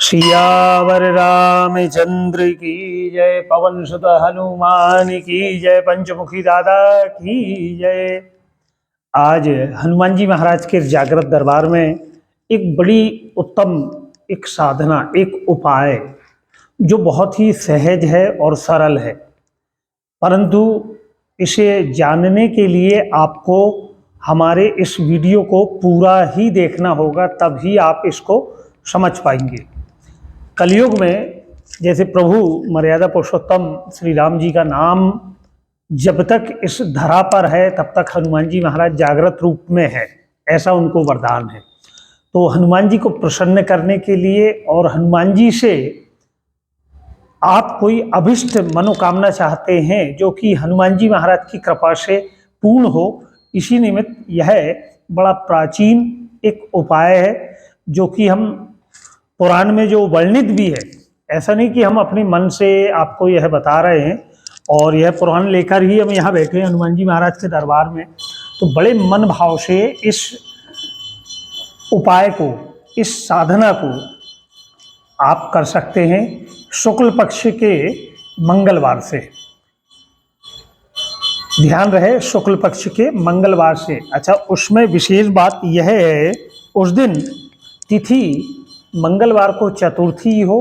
सियावर रामचंद्र की जय, पवन सुत हनुमान की जय, पंचमुखी दादा की जय। आज हनुमान जी महाराज के जागृत दरबार में एक बड़ी उत्तम एक साधना, एक उपाय जो बहुत ही सहज है और सरल है, परंतु इसे जानने के लिए आपको हमारे इस वीडियो को पूरा ही देखना होगा, तभी आप इसको समझ पाएंगे। कलयुग में जैसे प्रभु मर्यादा पुरुषोत्तम श्री राम जी का नाम जब तक इस धरा पर है तब तक हनुमान जी महाराज जागृत रूप में है, ऐसा उनको वरदान है। तो हनुमान जी को प्रसन्न करने के लिए और हनुमान जी से आप कोई अभिष्ट मनोकामना चाहते हैं जो कि हनुमान जी महाराज की कृपा से पूर्ण हो, इसी निमित्त यह बड़ा प्राचीन एक उपाय है जो कि हम पुराण में जो वर्णित भी है। ऐसा नहीं कि हम अपने मन से आपको यह बता रहे हैं, और यह पुराण लेकर ही हम यहाँ बैठे हैं हनुमान जी महाराज के दरबार में। तो बड़े मन भाव से इस उपाय को, इस साधना को आप कर सकते हैं शुक्ल पक्ष के मंगलवार से। ध्यान रहे, शुक्ल पक्ष के मंगलवार से। अच्छा, उसमें विशेष बात यह है, उस दिन तिथि मंगलवार को चतुर्थी हो,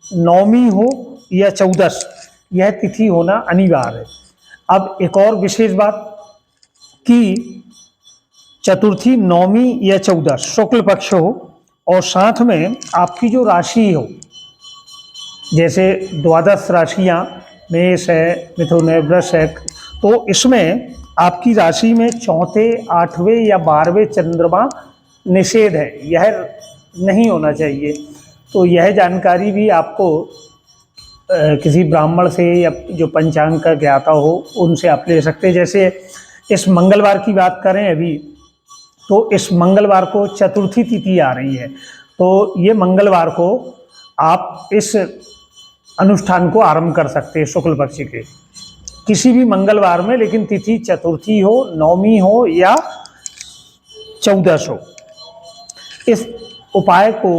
नवमी हो या चौदस, यह तिथि होना अनिवार्य है। अब एक और विशेष बात कि चतुर्थी, नवमी या चौदस शुक्ल पक्ष हो, और साथ में आपकी जो राशि हो, जैसे द्वादश राशियां मेष है, मिथुन है, वृष है, तो इसमें आपकी राशि में चौथे, आठवें या 12वें चंद्रमा निषेध है, यह नहीं होना चाहिए। तो यह जानकारी भी आपको किसी ब्राह्मण से या जो पंचांग का ज्ञाता हो उनसे आप ले सकते हैं। जैसे इस मंगलवार की बात करें अभी, तो इस मंगलवार को चतुर्थी तिथि आ रही है, तो ये मंगलवार को आप इस अनुष्ठान को आरंभ कर सकते हैं शुक्ल पक्ष के किसी भी मंगलवार में, लेकिन तिथि चतुर्थी हो, नवमी हो या चौदस हो। इस उपाय को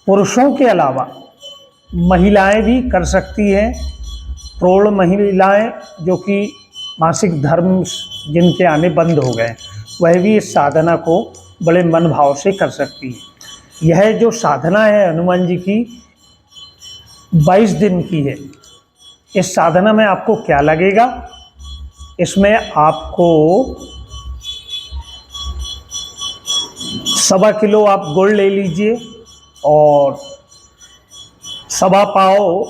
पुरुषों के अलावा महिलाएं भी कर सकती हैं। प्रौढ़ महिलाएं जो कि मासिक धर्म जिनके आने बंद हो गए, वह भी इस साधना को बड़े मन भाव से कर सकती है। यह जो साधना है हनुमान जी की 22 दिन की है। इस साधना में आपको क्या लगेगा, इसमें आपको 1.25 किलो आप गुड़ ले लीजिए, और 1.25 पाव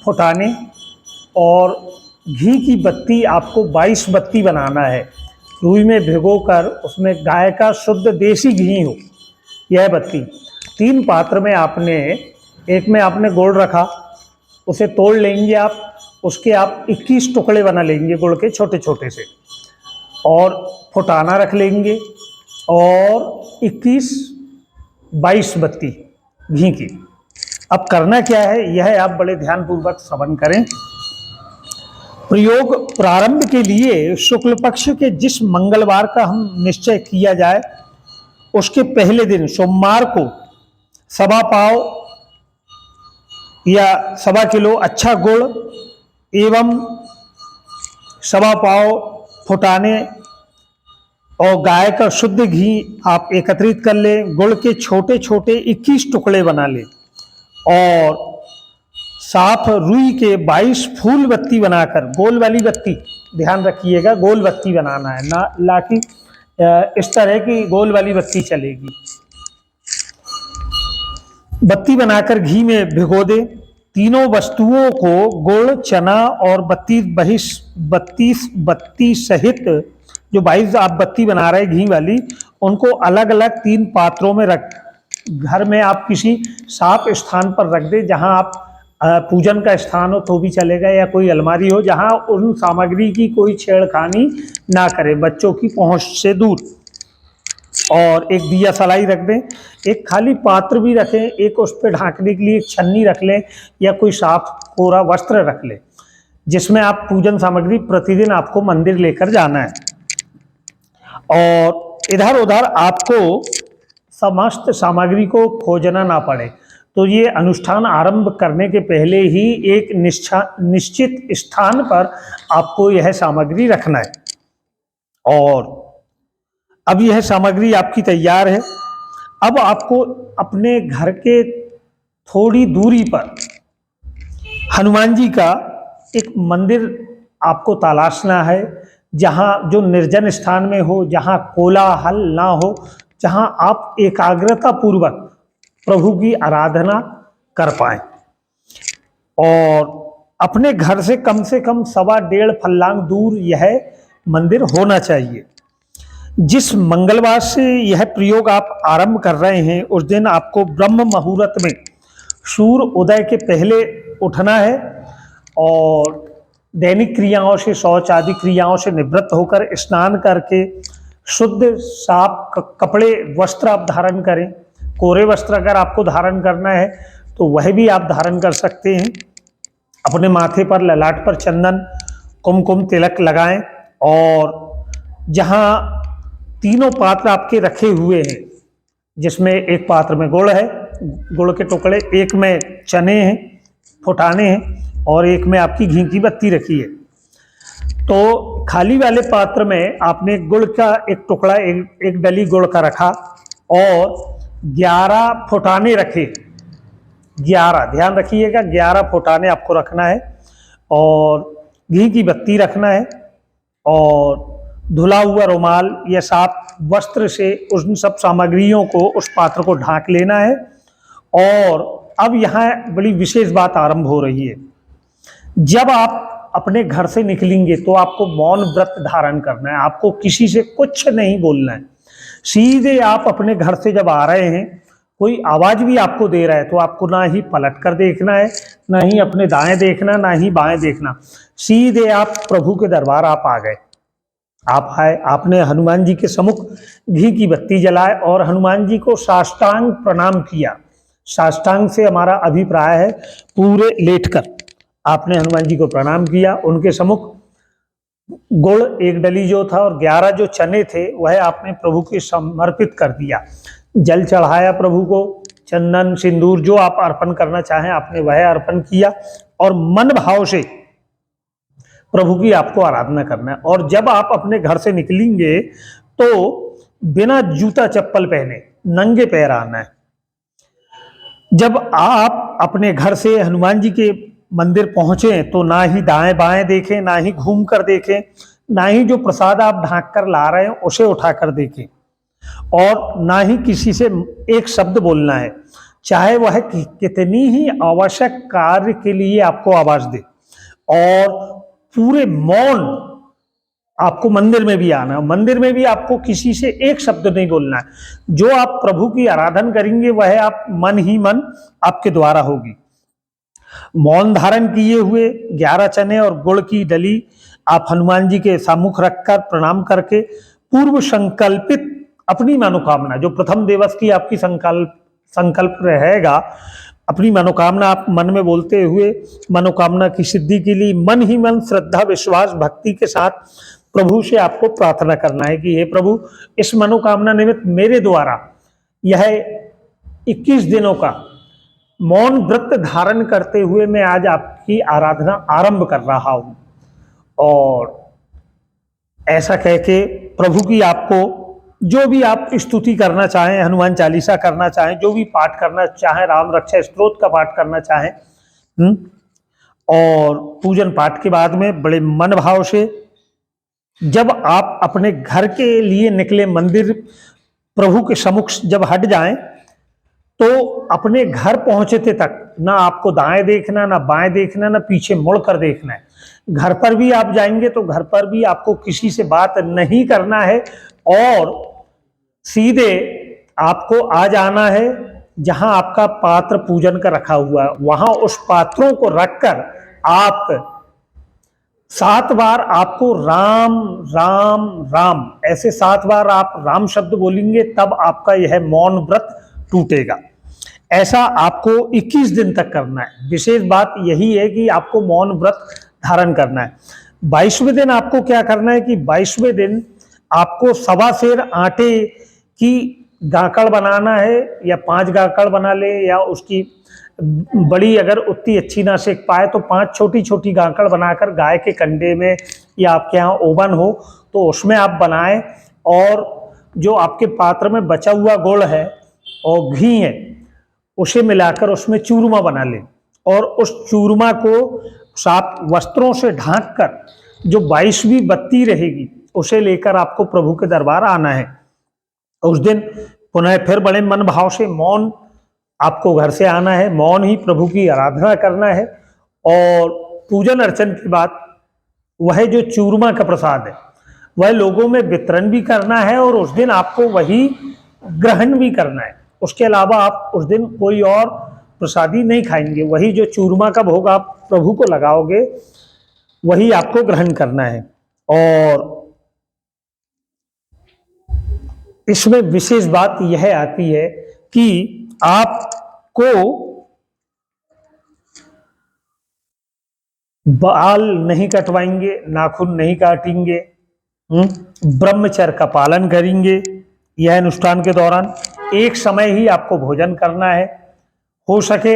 फुटाने, और घी की बत्ती आपको 22 बत्ती बनाना है। रुई में भिगोकर उसमें गाय का शुद्ध देसी घी हो, यह बत्ती 3 पात्र में आपने, एक में आपने गुड़ रखा, उसे तोड़ लेंगे आप, उसके आप 21 टुकड़े बना लेंगे गुड़ के छोटे छोटे से, और फुटाना रख लेंगे, और 22 बत्ती घी की। अब करना क्या है, यह आप बड़े ध्यानपूर्वक श्रवण करें। प्रयोग प्रारंभ के लिए शुक्ल पक्ष के जिस मंगलवार का हम निश्चय किया जाए, उसके पहले दिन सोमवार को 1.25 पाव या 1.25 किलो अच्छा गुड़ एवं 1.25 पाव फुटाने और गाय का शुद्ध घी आप एकत्रित कर लें। गुड़ के छोटे छोटे 21 टुकड़े बना लें, और साफ रुई के 22 फूल बत्ती बनाकर, गोल वाली बत्ती, ध्यान रखिएगा गोल बत्ती बनाना है, ना कि इस तरह की गोल वाली बत्ती चलेगी। बत्ती बनाकर घी में भिगो दे। तीनों वस्तुओं को गुड़, चना और 32 बत्ती सहित जो 22 आप बत्ती बना रहे घी वाली, उनको अलग अलग 3 पात्रों में रख, घर में आप किसी साफ स्थान पर रख दे, जहां आप पूजन का स्थान हो तो भी चलेगा, या कोई अलमारी हो जहां उन सामग्री की कोई छेड़खानी ना करें, बच्चों की पहुंच से दूर। और एक दिया सलाई रख दें, एक खाली पात्र भी रखें, एक उस पर ढांकने के लिए एक छन्नी रख लें, या कोई साफ कोरा वस्त्र रख लें, जिसमें आप पूजन सामग्री प्रतिदिन आपको मंदिर लेकर जाना है। और इधर उधर आपको समस्त सामग्री को खोजना ना पड़े। तो ये अनुष्ठान आरंभ करने के पहले ही एक निश्चित स्थान पर आपको यह सामग्री रखना है। और अब यह सामग्री आपकी तैयार है। अब आपको अपने घर के थोड़ी दूरी पर हनुमान जी का एक मंदिर आपको तलाशना है, जहाँ जो निर्जन स्थान में हो, जहाँ कोलाहल ना हो, जहाँ आप एकाग्रता पूर्वक प्रभु की आराधना कर पाएं। और अपने घर से कम 1.25 फर्लांग दूर यह मंदिर होना चाहिए। जिस मंगलवार से यह प्रयोग आप आरंभ कर रहे हैं, उस दिन आपको ब्रह्म मुहूर्त में सूर्य उदय के पहले उठना है और दैनिक क्रियाओं से, शौच आदि क्रियाओं से निवृत्त होकर स्नान करके शुद्ध साफ कपड़े वस्त्र आप धारण करें। कोरे वस्त्र अगर आपको धारण करना है तो वह भी आप धारण कर सकते हैं। अपने माथे पर, ललाट पर चंदन कुमकुम तिलक लगाएं और जहाँ तीनों पात्र आपके रखे हुए हैं, जिसमें एक पात्र में गुड़ है, गुड़ के टुकड़े, एक में चने हैं, फुटाने हैं और एक में आपकी घी की बत्ती रखी है। तो खाली वाले पात्र में आपने गुड़ का एक टुकड़ा, एक डली गुड़ का रखा और 11 फुटाने रखे। 11, ध्यान रखिएगा, 11 फुटाने आपको रखना है और घी की बत्ती रखना है और धुला हुआ रुमाल या साफ वस्त्र से उन सब सामग्रियों को, उस पात्र को ढांक लेना है। और अब यहाँ बड़ी विशेष बात आरंभ हो रही है। जब आप अपने घर से निकलेंगे तो आपको मौन व्रत धारण करना है, आपको किसी से कुछ नहीं बोलना है। सीधे आप अपने घर से जब आ रहे हैं, कोई आवाज भी आपको दे रहा है तो आपको ना ही पलट कर देखना है, ना ही अपने दाएं देखना, ना ही बाएं देखना। सीधे आप प्रभु के दरबार आप आ गए। आप आए, आपने हनुमान जी के सम्मुख घी की बत्ती जलाए और हनुमान जी को साष्टांग प्रणाम किया। साष्टांग से हमारा अभिप्राय है पूरे लेटकर आपने हनुमान जी को प्रणाम किया। उनके सम्मुख गुड़ एक डली जो था और 11 जो चने थे वह आपने प्रभु के समर्पित कर दिया। जल चढ़ाया प्रभु को, चंदन सिंदूर जो आप अर्पण करना चाहें आपने वह अर्पण किया और मन भाव से प्रभु की आपको आराधना करना है। और जब आप अपने घर से निकलेंगे तो बिना जूता चप्पल पहने नंगे पैर आना है। जब आप अपने घर से हनुमान जी के मंदिर पहुंचे तो ना ही दाएं बाएं देखें, ना ही घूम कर देखें, ना ही जो प्रसाद आप ढांक कर ला रहे हैं उसे उठाकर देखें और ना ही किसी से एक शब्द बोलना है, चाहे वह कितनी ही आवश्यक कार्य के लिए आपको आवाज दे। और पूरे मौन आपको मंदिर में भी आना है, मंदिर में भी आपको किसी से एक शब्द नहीं बोलना है। जो आप प्रभु की आराधना करेंगे वह आप मन ही मन आपके द्वारा होगी। मौन धारण किए हुए 11 चने और गुड़ की डली आप हनुमान जी के सम्मुख रखकर प्रणाम करके पूर्व संकल्पित अपनी मनोकामना, जो प्रथम दिवस की आपकी संकल्प रहेगा, अपनी मनोकामना आप मन में बोलते हुए मनोकामना की सिद्धि के लिए मन ही मन श्रद्धा विश्वास भक्ति के साथ प्रभु से आपको प्रार्थना करना है कि हे प्रभु, इस मनोकामना निमित्त मेरे द्वारा यह 21 दिनों का मौन व्रत धारण करते हुए मैं आज आपकी आराधना आरंभ कर रहा हूं। और ऐसा कह के प्रभु की आपको जो भी आप स्तुति करना चाहें, हनुमान चालीसा करना चाहें, जो भी पाठ करना चाहें, राम रक्षा स्तोत्र का पाठ करना चाहें, और पूजन पाठ के बाद में बड़े मन भाव से जब आप अपने घर के लिए निकले, मंदिर प्रभु के सम्मुख जब हट जाएं तो अपने घर पहुंचते तक ना आपको दाएं देखना, ना बाएं देखना, ना पीछे मुड़कर देखना है। घर पर भी आप जाएंगे तो घर पर भी आपको किसी से बात नहीं करना है और सीधे आपको आ जाना है जहां आपका पात्र पूजन का रखा हुआ है, वहां उस पात्रों को रखकर आप 7 बार आपको राम राम राम, ऐसे 7 बार आप राम शब्द बोलेंगे, तब आपका यह मौन व्रत टूटेगा। ऐसा आपको 21 दिन तक करना है। विशेष बात यही है कि आपको मौन व्रत धारण करना है। 22वें दिन आपको क्या करना है कि 22वें दिन आपको 1.25 सेर आटे की गाकड़ बनाना है या 5 गाकड़ बना ले, या उसकी बड़ी अगर उतनी अच्छी ना सेक पाए तो 5 छोटी छोटी गाकड़ बनाकर गाय के कंडे में, या आपके यहाँ ओवन हो तो उसमें आप बनाएं, और जो आपके पात्र में बचा हुआ गुड़ है और घी है उसे मिलाकर उसमें चूरमा बना लें, और उस चूरमा को साफ वस्त्रों से ढांककर जो 22वीं बत्ती रहेगी उसे लेकर आपको प्रभु के दरबार आना है। उस दिन पुनः फिर बड़े मन भाव से मौन आपको घर से आना है, मौन ही प्रभु की आराधना करना है, और पूजन अर्चन के बाद वह जो चूरमा का प्रसाद है वह लोगों में वितरण भी करना है, और उस दिन आपको वही ग्रहण भी करना है। उसके अलावा आप उस दिन कोई और प्रसादी नहीं खाएंगे, वही जो चूरमा का भोग आप प्रभु को लगाओगे वही आपको ग्रहण करना है। और इसमें विशेष बात यह आती है कि आपको बाल नहीं कटवाएंगे, नाखून नहीं काटेंगे, ब्रह्मचर्य का पालन करेंगे। यह अनुष्ठान के दौरान एक समय ही आपको भोजन करना है। हो सके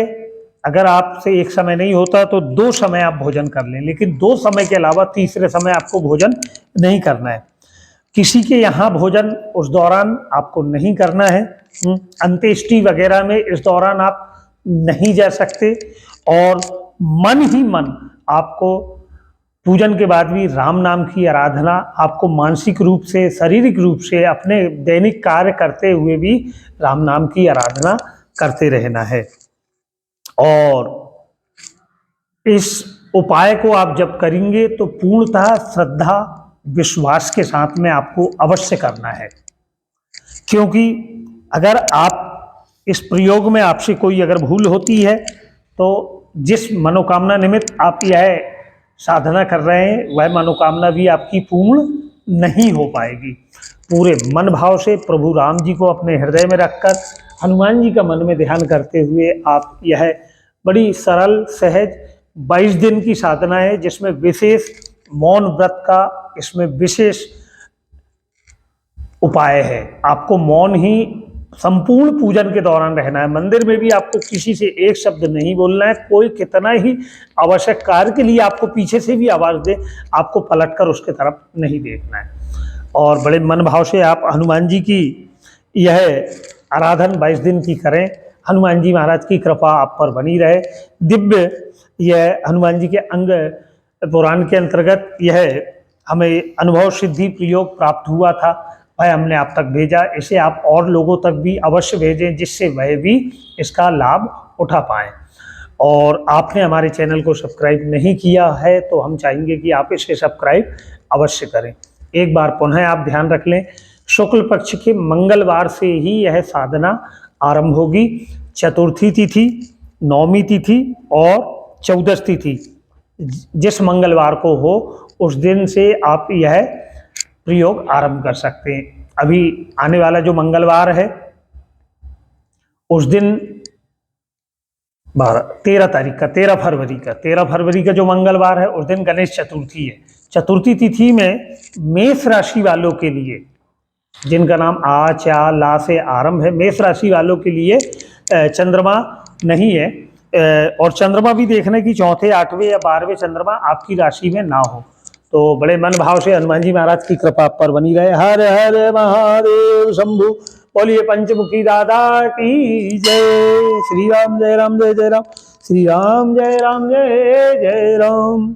अगर आपसे एक समय नहीं होता तो 2 समय आप भोजन कर लें, लेकिन 2 समय के अलावा तीसरे समय आपको भोजन नहीं करना है। किसी के यहाँ भोजन उस दौरान आपको नहीं करना है। अंत्येष्टि वगैरह में इस दौरान आप नहीं जा सकते, और मन ही मन आपको पूजन के बाद भी राम नाम की आराधना, आपको मानसिक रूप से शारीरिक रूप से अपने दैनिक कार्य करते हुए भी राम नाम की आराधना करते रहना है। और इस उपाय को आप जब करेंगे तो पूर्णतः श्रद्धा विश्वास के साथ में आपको अवश्य करना है, क्योंकि अगर आप इस प्रयोग में आपसे कोई अगर भूल होती है तो जिस मनोकामना निमित्त आप यह साधना कर रहे हैं वह मनोकामना भी आपकी पूर्ण नहीं हो पाएगी। पूरे मन भाव से प्रभु राम जी को अपने हृदय में रखकर हनुमान जी का मन में ध्यान करते हुए आप यह बड़ी सरल सहज 22 दिन की साधना है, जिसमें विशेष मौन व्रत का इसमें विशेष उपाय है। आपको मौन ही संपूर्ण पूजन के दौरान रहना है। मंदिर में भी आपको किसी से एक शब्द नहीं बोलना है। कोई कितना ही आवश्यक कार्य के लिए आपको पीछे से भी आवाज दे, आपको पलटकर उसके तरफ नहीं देखना है। और बड़े मन भाव से आप हनुमान जी की यह आराधन 22 दिन की करें। हनुमान जी महाराज की कृपा आप पर बनी रहे। दिव्य यह हनुमान जी के अंग पुराण के अंतर्गत यह हमें अनुभव सिद्धि प्रयोग प्राप्त हुआ था, वह हमने आप तक भेजा। इसे आप और लोगों तक भी अवश्य भेजें, जिससे वह भी इसका लाभ उठा पाएं। और आपने हमारे चैनल को सब्सक्राइब नहीं किया है तो हम चाहेंगे कि आप इसे सब्सक्राइब अवश्य करें। एक बार पुनः आप ध्यान रख लें, शुक्ल पक्ष के मंगलवार से ही यह साधना आरंभ होगी। चतुर्थी तिथि, नौमी तिथि और 14 तिथि जिस मंगलवार को हो उस दिन से आप यह प्रयोग आरंभ कर सकते हैं। अभी आने वाला जो मंगलवार है उस दिन 13 फरवरी का जो मंगलवार है उस दिन गणेश चतुर्थी है। चतुर्थी तिथि में मेष राशि वालों के लिए, जिनका नाम आ चा ला से आरंभ है, मेष राशि वालों के लिए चंद्रमा नहीं है, और चंद्रमा भी देखने की 4, 8वें या 12वें चंद्रमा आपकी राशि में ना हो। तो बड़े मन भाव से हनुमान जी महाराज की कृपा आप पर बनी रहे। हर हर महादेव शंभु। बोलिए पंचमुखी दादा की जय। श्री राम जय राम जय जय राम। श्री राम जय राम जय जय राम।